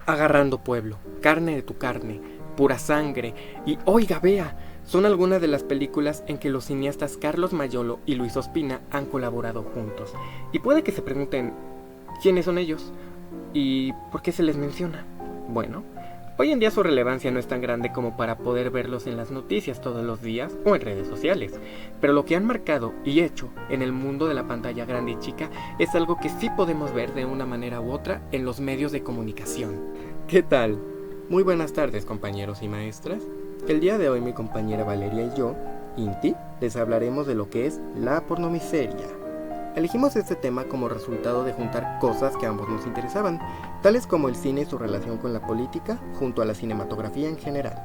Agarrando pueblo, carne de tu carne, pura sangre y Oiga, vea, son algunas de las películas en que los cineastas Carlos Mayolo y Luis Ospina han colaborado juntos. Y puede que se pregunten, ¿quiénes son ellos? ¿Y por qué se les menciona? Bueno, hoy en día su relevancia no es tan grande como para poder verlos en las noticias todos los días o en redes sociales, pero lo que han marcado y hecho en el mundo de la pantalla grande y chica es algo que sí podemos ver de una manera u otra en los medios de comunicación. ¿Qué tal? Muy buenas tardes, compañeros y maestras. El día de hoy mi compañera Valeria y yo, Inti, les hablaremos de lo que es la pornomiseria. Elegimos este tema como resultado de juntar cosas que a ambos nos interesaban, tales como el cine y su relación con la política, junto a la cinematografía en general.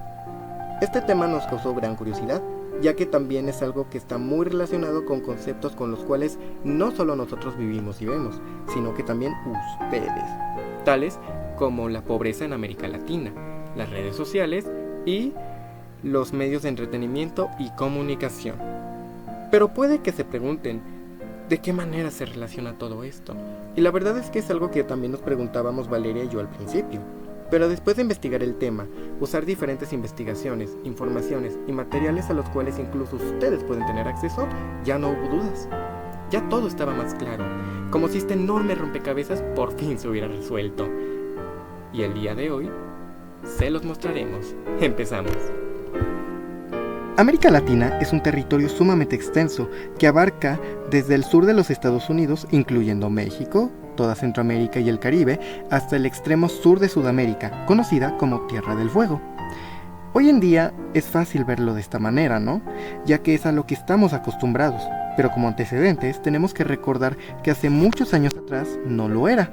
Este tema nos causó gran curiosidad, ya que también es algo que está muy relacionado con conceptos con los cuales no solo nosotros vivimos y vemos, sino que también ustedes, tales como la pobreza en América Latina, las redes sociales y los medios de entretenimiento y comunicación. Pero puede que se pregunten, ¿de qué manera se relaciona todo esto? Y la verdad es que es algo que también nos preguntábamos Valeria y yo al principio. Pero después de investigar el tema, usar diferentes investigaciones, informaciones y materiales a los cuales incluso ustedes pueden tener acceso, ya no hubo dudas. Ya todo estaba más claro, como si este enorme rompecabezas por fin se hubiera resuelto. Y el día de hoy, se los mostraremos. Empezamos. América Latina es un territorio sumamente extenso que abarca desde el sur de los Estados Unidos, incluyendo México, toda Centroamérica y el Caribe, hasta el extremo sur de Sudamérica, conocida como Tierra del Fuego. Hoy en día es fácil verlo de esta manera, ¿no? Ya que es a lo que estamos acostumbrados, pero como antecedentes tenemos que recordar que hace muchos años atrás no lo era,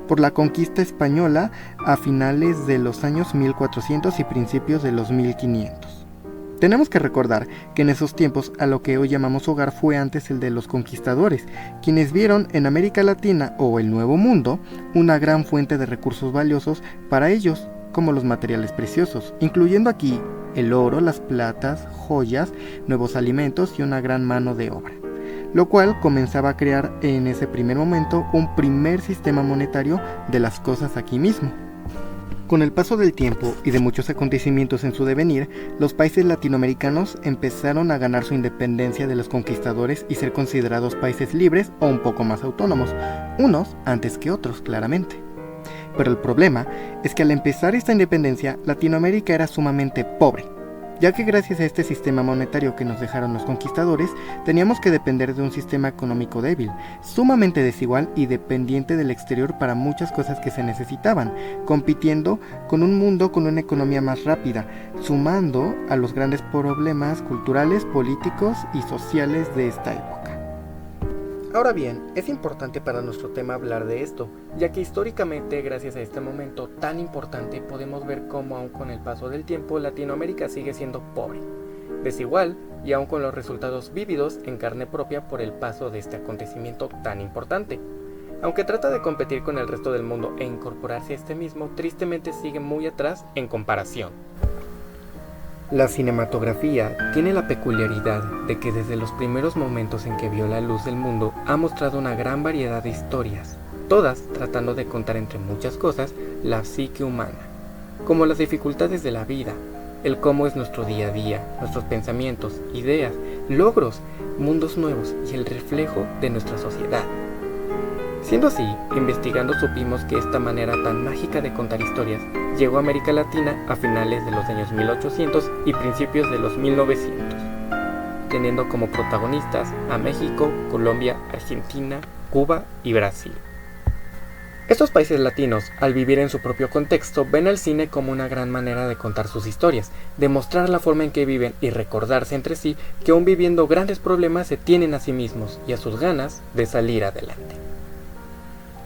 por la conquista española a finales de los años 1400 y principios de los 1500. Tenemos que recordar que en esos tiempos a lo que hoy llamamos hogar fue antes el de los conquistadores, quienes vieron en América Latina o el Nuevo Mundo una gran fuente de recursos valiosos para ellos, como los materiales preciosos, incluyendo aquí el oro, las platas, joyas, nuevos alimentos y una gran mano de obra, lo cual comenzaba a crear en ese primer momento un primer sistema monetario de las cosas aquí mismo. Con el paso del tiempo y de muchos acontecimientos en su devenir, los países latinoamericanos empezaron a ganar su independencia de los conquistadores y ser considerados países libres o un poco más autónomos, unos antes que otros, claramente. Pero el problema es que al empezar esta independencia, Latinoamérica era sumamente pobre, ya que gracias a este sistema monetario que nos dejaron los conquistadores, teníamos que depender de un sistema económico débil, sumamente desigual y dependiente del exterior para muchas cosas que se necesitaban, compitiendo con un mundo con una economía más rápida, sumando a los grandes problemas culturales, políticos y sociales de esta época. Ahora bien, es importante para nuestro tema hablar de esto, ya que históricamente, gracias a este momento tan importante, podemos ver cómo aún con el paso del tiempo Latinoamérica sigue siendo pobre, desigual y aún con los resultados vívidos en carne propia por el paso de este acontecimiento tan importante. Aunque trata de competir con el resto del mundo e incorporarse a este mismo, tristemente sigue muy atrás en comparación. La cinematografía tiene la peculiaridad de que desde los primeros momentos en que vio la luz del mundo ha mostrado una gran variedad de historias, todas tratando de contar entre muchas cosas la psique humana, como las dificultades de la vida, el cómo es nuestro día a día, nuestros pensamientos, ideas, logros, mundos nuevos y el reflejo de nuestra sociedad. Siendo así, investigando supimos que esta manera tan mágica de contar historias llegó a América Latina a finales de los años 1800 y principios de los 1900, teniendo como protagonistas a México, Colombia, Argentina, Cuba y Brasil. Estos países latinos, al vivir en su propio contexto, ven al cine como una gran manera de contar sus historias, de mostrar la forma en que viven y recordarse entre sí que aún viviendo grandes problemas se tienen a sí mismos y a sus ganas de salir adelante.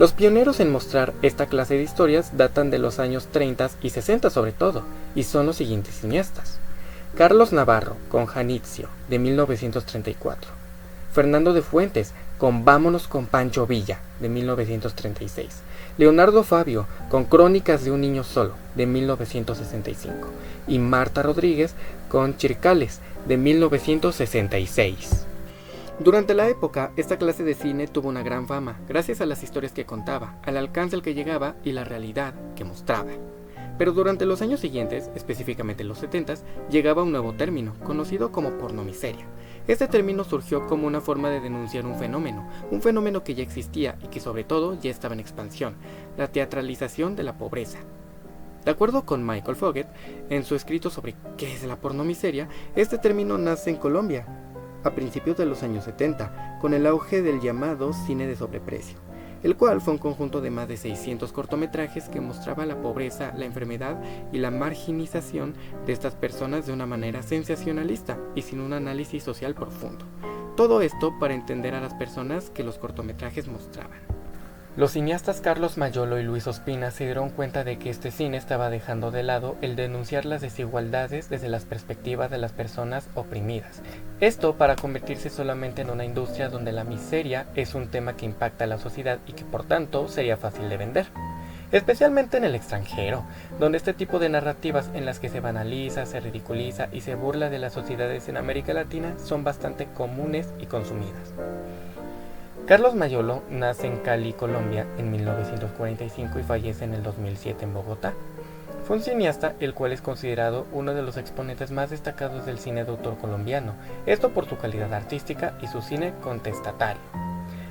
Los pioneros en mostrar esta clase de historias datan de los años 30 y 60 sobre todo, y son los siguientes cineastas. Carlos Navarro con Janitzio, de 1934. Fernando de Fuentes con Vámonos con Pancho Villa, de 1936. Leonardo Fabio con Crónicas de un niño solo, de 1965. Y Marta Rodríguez con Chircales, de 1966. Durante la época, esta clase de cine tuvo una gran fama, gracias a las historias que contaba, al alcance al que llegaba y la realidad que mostraba. Pero durante los años siguientes, específicamente los 70s, llegaba un nuevo término, conocido como pornomiseria. Este término surgió como una forma de denunciar un fenómeno que ya existía y que sobre todo ya estaba en expansión, la teatralización de la pobreza. De acuerdo con Michael Foggett, en su escrito sobre qué es la pornomiseria, este término nace en Colombia, a principios de los años 70, con el auge del llamado cine de sobreprecio, el cual fue un conjunto de más de 600 cortometrajes que mostraba la pobreza, la enfermedad y la marginización de estas personas de una manera sensacionalista y sin un análisis social profundo. Todo esto para entender a las personas que los cortometrajes mostraban. Los cineastas Carlos Mayolo y Luis Ospina se dieron cuenta de que este cine estaba dejando de lado el denunciar las desigualdades desde las perspectivas de las personas oprimidas. Esto para convertirse solamente en una industria donde la miseria es un tema que impacta a la sociedad y que por tanto sería fácil de vender. Especialmente en el extranjero, donde este tipo de narrativas en las que se banaliza, se ridiculiza y se burla de las sociedades en América Latina son bastante comunes y consumidas. Carlos Mayolo nace en Cali, Colombia, en 1945 y fallece en el 2007 en Bogotá. Fue un cineasta el cual es considerado uno de los exponentes más destacados del cine de autor colombiano, esto por su calidad artística y su cine contestatario.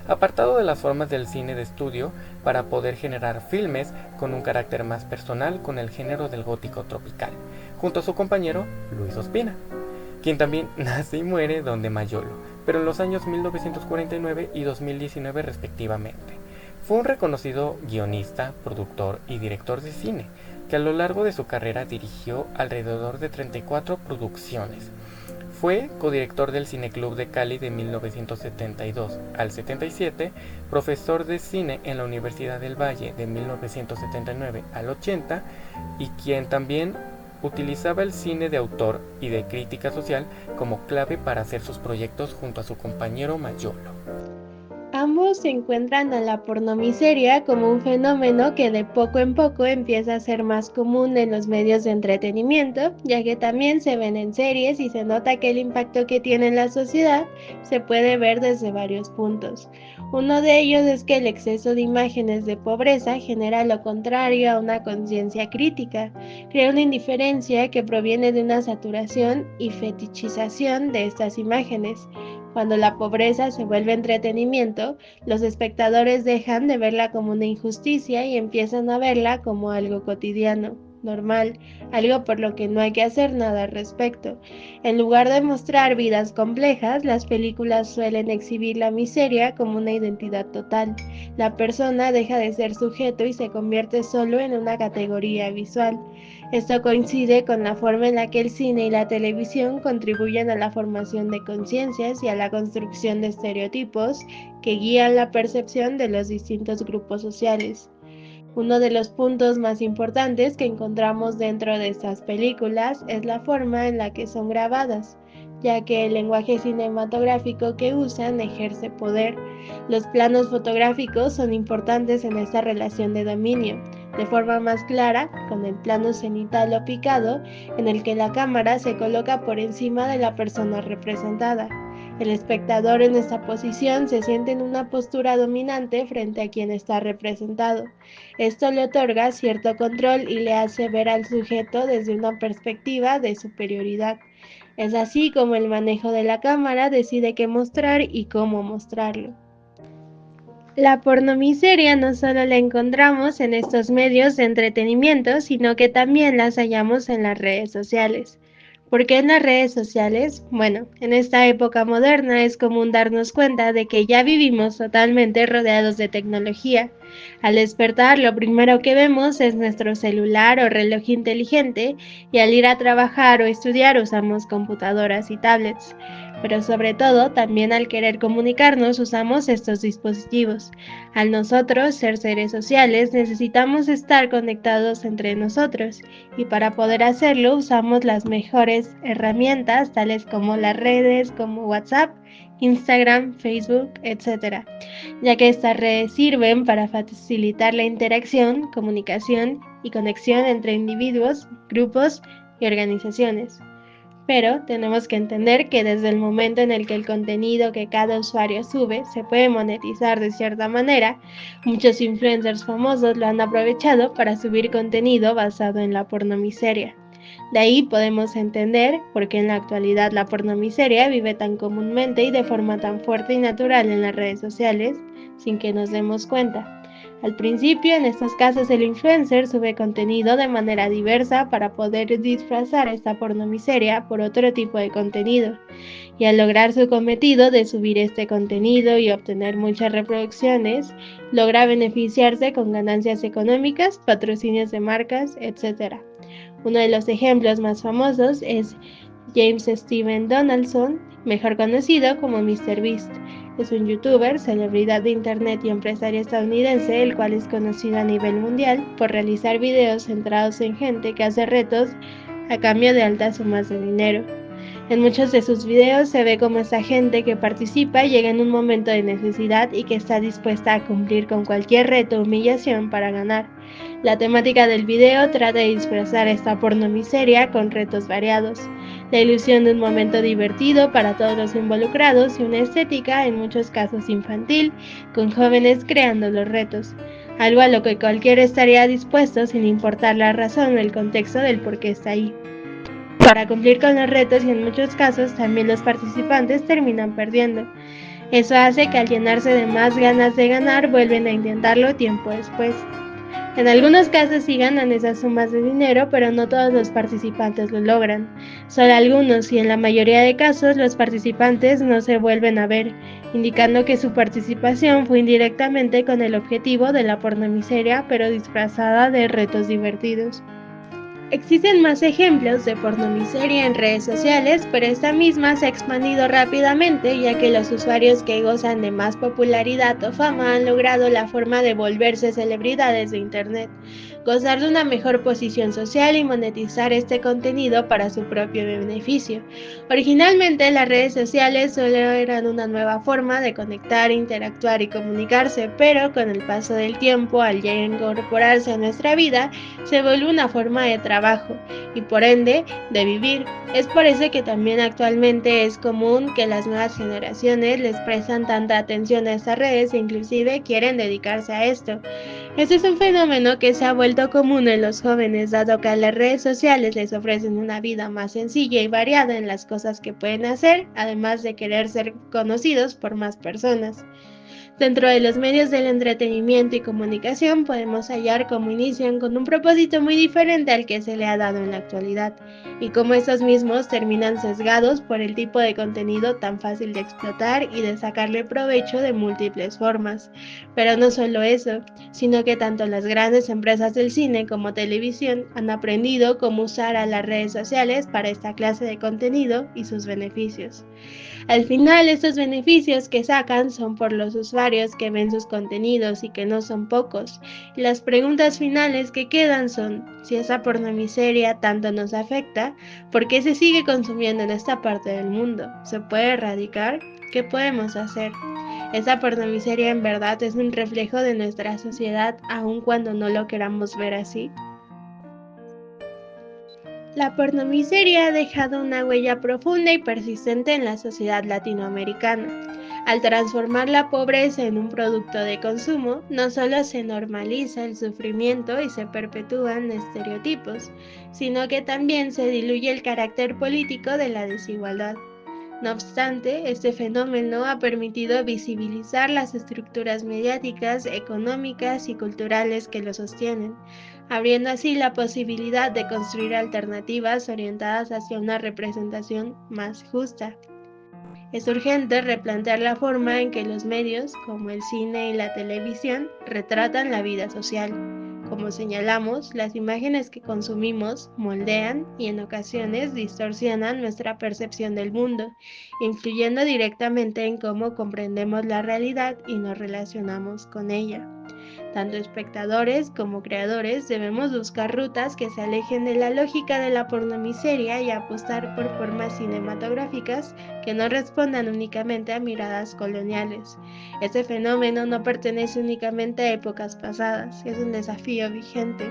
Apartado de las formas del cine de estudio para poder generar filmes con un carácter más personal con el género del gótico tropical, junto a su compañero Luis Ospina, quien también nace y muere donde Mayolo, pero en los años 1949 y 2019 respectivamente. Fue un reconocido guionista, productor y director de cine, que a lo largo de su carrera dirigió alrededor de 34 producciones. Fue codirector del Cineclub de Cali de 1972 al 77, profesor de cine en la Universidad del Valle de 1979 al 80 y quien también utilizaba el cine de autor y de crítica social como clave para hacer sus proyectos junto a su compañero Mayolo. Ambos encuentran a la pornomiseria como un fenómeno que de poco en poco empieza a ser más común en los medios de entretenimiento, ya que también se ven en series y se nota que el impacto que tiene en la sociedad se puede ver desde varios puntos. Uno de ellos es que el exceso de imágenes de pobreza genera lo contrario a una conciencia crítica, crea una indiferencia que proviene de una saturación y fetichización de estas imágenes. Cuando la pobreza se vuelve entretenimiento, los espectadores dejan de verla como una injusticia y empiezan a verla como algo cotidiano, normal, algo por lo que no hay que hacer nada al respecto. En lugar de mostrar vidas complejas, las películas suelen exhibir la miseria como una identidad total. La persona deja de ser sujeto y se convierte solo en una categoría visual. Esto coincide con la forma en la que el cine y la televisión contribuyen a la formación de conciencias y a la construcción de estereotipos que guían la percepción de los distintos grupos sociales. Uno de los puntos más importantes que encontramos dentro de estas películas es la forma en la que son grabadas, ya que el lenguaje cinematográfico que usan ejerce poder. Los planos fotográficos son importantes en esta relación de dominio, de forma más clara con el plano cenital o picado, en el que la cámara se coloca por encima de la persona representada. El espectador en esta posición se siente en una postura dominante frente a quien está representado. Esto le otorga cierto control y le hace ver al sujeto desde una perspectiva de superioridad. Es así como el manejo de la cámara decide qué mostrar y cómo mostrarlo. La pornomiseria no solo la encontramos en estos medios de entretenimiento, sino que también las hallamos en las redes sociales. ¿Por qué en las redes sociales? Bueno, en esta época moderna es común darnos cuenta de que ya vivimos totalmente rodeados de tecnología. Al despertar, lo primero que vemos es nuestro celular o reloj inteligente y al ir a trabajar o estudiar usamos computadoras y tablets. Pero sobre todo, también al querer comunicarnos usamos estos dispositivos. Al nosotros ser seres sociales, necesitamos estar conectados entre nosotros y para poder hacerlo usamos las mejores herramientas tales como las redes como WhatsApp, Instagram, Facebook, etc., ya que estas redes sirven para facilitar la interacción, comunicación y conexión entre individuos, grupos y organizaciones. Pero tenemos que entender que desde el momento en el que el contenido que cada usuario sube se puede monetizar de cierta manera, muchos influencers famosos lo han aprovechado para subir contenido basado en la pornomiseria. De ahí podemos entender por qué en la actualidad la pornomiseria vive tan comúnmente y de forma tan fuerte y natural en las redes sociales sin que nos demos cuenta. Al principio, en estos casos, el influencer sube contenido de manera diversa para poder disfrazar esta pornomiseria por otro tipo de contenido. Y al lograr su cometido de subir este contenido y obtener muchas reproducciones, logra beneficiarse con ganancias económicas, patrocinios de marcas, etc. Uno de los ejemplos más famosos es James Steven Donaldson, mejor conocido como MrBeast. Es un youtuber, celebridad de internet y empresario estadounidense, el cual es conocido a nivel mundial por realizar videos centrados en gente que hace retos a cambio de altas sumas de dinero. En muchos de sus videos se ve como esta gente que participa llega en un momento de necesidad y que está dispuesta a cumplir con cualquier reto o humillación para ganar. La temática del video trata de disfrazar esta pornomiseria con retos variados, la ilusión de un momento divertido para todos los involucrados y una estética, en muchos casos infantil, con jóvenes creando los retos, algo a lo que cualquiera estaría dispuesto sin importar la razón o el contexto del por qué está ahí. Para cumplir con los retos y en muchos casos también los participantes terminan perdiendo. Eso hace que al llenarse de más ganas de ganar vuelven a intentarlo tiempo después. En algunos casos sí ganan esas sumas de dinero, pero no todos los participantes lo logran. Solo algunos y en la mayoría de casos los participantes no se vuelven a ver, indicando que su participación fue indirectamente con el objetivo de la pornomiseria, pero disfrazada de retos divertidos. Existen más ejemplos de pornomiseria en redes sociales, pero esta misma se ha expandido rápidamente ya que los usuarios que gozan de más popularidad o fama han logrado la forma de volverse celebridades de internet, gozar de una mejor posición social y monetizar este contenido para su propio beneficio. Originalmente las redes sociales solo eran una nueva forma de conectar, interactuar y comunicarse, pero con el paso del tiempo, al ya incorporarse a nuestra vida, se vuelve una forma de trabajo y por ende de vivir. Es por eso que también actualmente es común que las nuevas generaciones les prestan tanta atención a estas redes e inclusive quieren dedicarse a esto. Este es un fenómeno que se ha vuelto común en los jóvenes, dado que las redes sociales les ofrecen una vida más sencilla y variada en las cosas que pueden hacer, además de querer ser conocidos por más personas. Dentro de los medios del entretenimiento y comunicación podemos hallar cómo inician con un propósito muy diferente al que se le ha dado en la actualidad, y cómo estos mismos terminan sesgados por el tipo de contenido tan fácil de explotar y de sacarle provecho de múltiples formas. Pero no solo eso, sino que tanto las grandes empresas del cine como televisión han aprendido cómo usar a las redes sociales para esta clase de contenido y sus beneficios. Al final, estos beneficios que sacan son por los usuarios que ven sus contenidos y que no son pocos. Y las preguntas finales que quedan son, si esa pornomiseria tanto nos afecta, ¿por qué se sigue consumiendo en esta parte del mundo? ¿Se puede erradicar? ¿Qué podemos hacer? ¿Esa pornomiseria en verdad es un reflejo de nuestra sociedad aun cuando no lo queramos ver así? La pornomiseria ha dejado una huella profunda y persistente en la sociedad latinoamericana. Al transformar la pobreza en un producto de consumo, no solo se normaliza el sufrimiento y se perpetúan estereotipos, sino que también se diluye el carácter político de la desigualdad. No obstante, este fenómeno ha permitido visibilizar las estructuras mediáticas, económicas y culturales que lo sostienen, abriendo así la posibilidad de construir alternativas orientadas hacia una representación más justa. Es urgente replantear la forma en que los medios, como el cine y la televisión, retratan la vida social. Como señalamos, las imágenes que consumimos moldean y en ocasiones distorsionan nuestra percepción del mundo, influyendo directamente en cómo comprendemos la realidad y nos relacionamos con ella. Tanto espectadores como creadores debemos buscar rutas que se alejen de la lógica de la pornomiseria y apostar por formas cinematográficas que no respondan únicamente a miradas coloniales. Este fenómeno no pertenece únicamente a épocas pasadas, es un desafío vigente.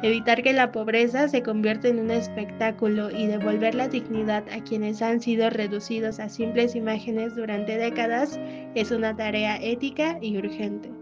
Evitar que la pobreza se convierta en un espectáculo y devolver la dignidad a quienes han sido reducidos a simples imágenes durante décadas es una tarea ética y urgente.